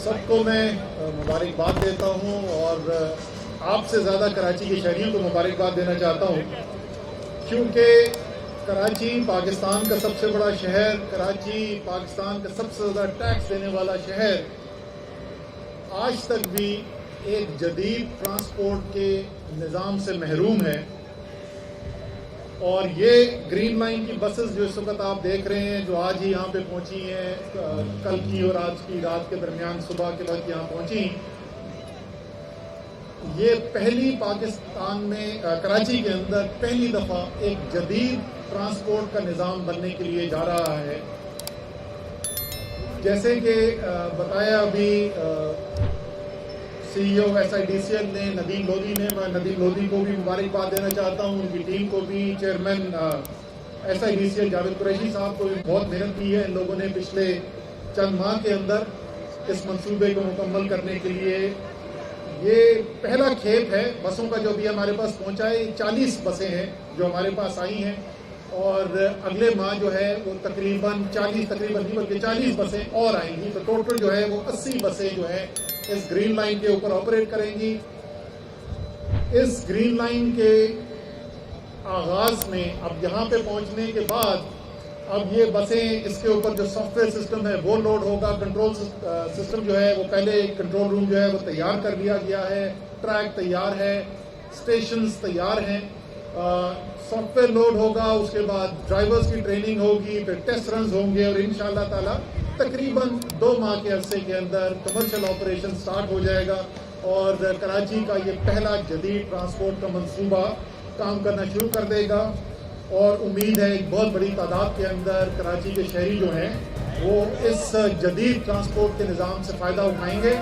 सबको मैं मुबारकबाद देता हूं और आपसे ज़्यादा कराची के शहरियों को मुबारकबाद देना चाहता हूं, क्योंकि कराची पाकिस्तान का सबसे बड़ा शहर, कराची पाकिस्तान का सबसे ज़्यादा टैक्स देने वाला शहर आज तक भी एक जदीद ट्रांसपोर्ट के निज़ाम से महरूम है। और ये ग्रीन लाइन की बसेस जो इस वक्त आप देख रहे हैं, जो आज ही यहाँ पे पहुँची हैं, कल की और आज की रात के दरमियान सुबह के वक्त यहाँ पहुँची, ये पहली पाकिस्तान में कराची के अंदर पहली दफ़ा एक जदीद ट्रांसपोर्ट का निज़ाम बनने के लिए जा रहा है। जैसे कि बताया अभी CEO SIDCL ने, नदीम लोधी ने, मैं नदीम लोधी को भी मुबारकबाद देना चाहता हूँ, उनकी टीम को भी, चेयरमैन SIDCL जावेद कुरैशी साहब को भी बहुत मेहनत की है इन लोगों ने पिछले चंद माह के अंदर इस मंसूबे को मुकम्मल करने के लिए। ये पहला खेप है बसों का जो भी हमारे पास पहुँचा है। 40 बसें हैं जो हमारे पास आई हैं और अगले माह जो है वो तकरीबन नहीं बल्कि 40 बसें और आएंगी। तो टोटल जो है वो 80 बसें जो है इस ग्रीन लाइन के ऊपर ऑपरेट करेंगी। इस ग्रीन लाइन के आगाज में अब यहाँ पे पहुँचने के बाद अब ये बसें, इसके ऊपर जो सॉफ्टवेयर सिस्टम है वो लोड होगा। कंट्रोल सिस्टम जो है वो पहले कंट्रोल रूम जो है वो तैयार कर लिया गया है, ट्रैक तैयार है, स्टेशंस तैयार हैं, सॉफ्टवेयर लोड होगा, उसके बाद ड्राइवर्स की ट्रेनिंग होगी, फिर टेस्ट रन होंगे और इंशाअल्लाह ताला तकरीबन 2 माह के अरसे के अंदर कमर्शियल ऑपरेशन स्टार्ट हो जाएगा और कराची का ये पहला जदीद ट्रांसपोर्ट का मंसूबा काम करना शुरू कर देगा। और उम्मीद है एक बहुत बड़ी तादाद के अंदर कराची के शहरी जो हैं वो इस जदीद ट्रांसपोर्ट के निज़ाम से फ़ायदा उठाएंगे।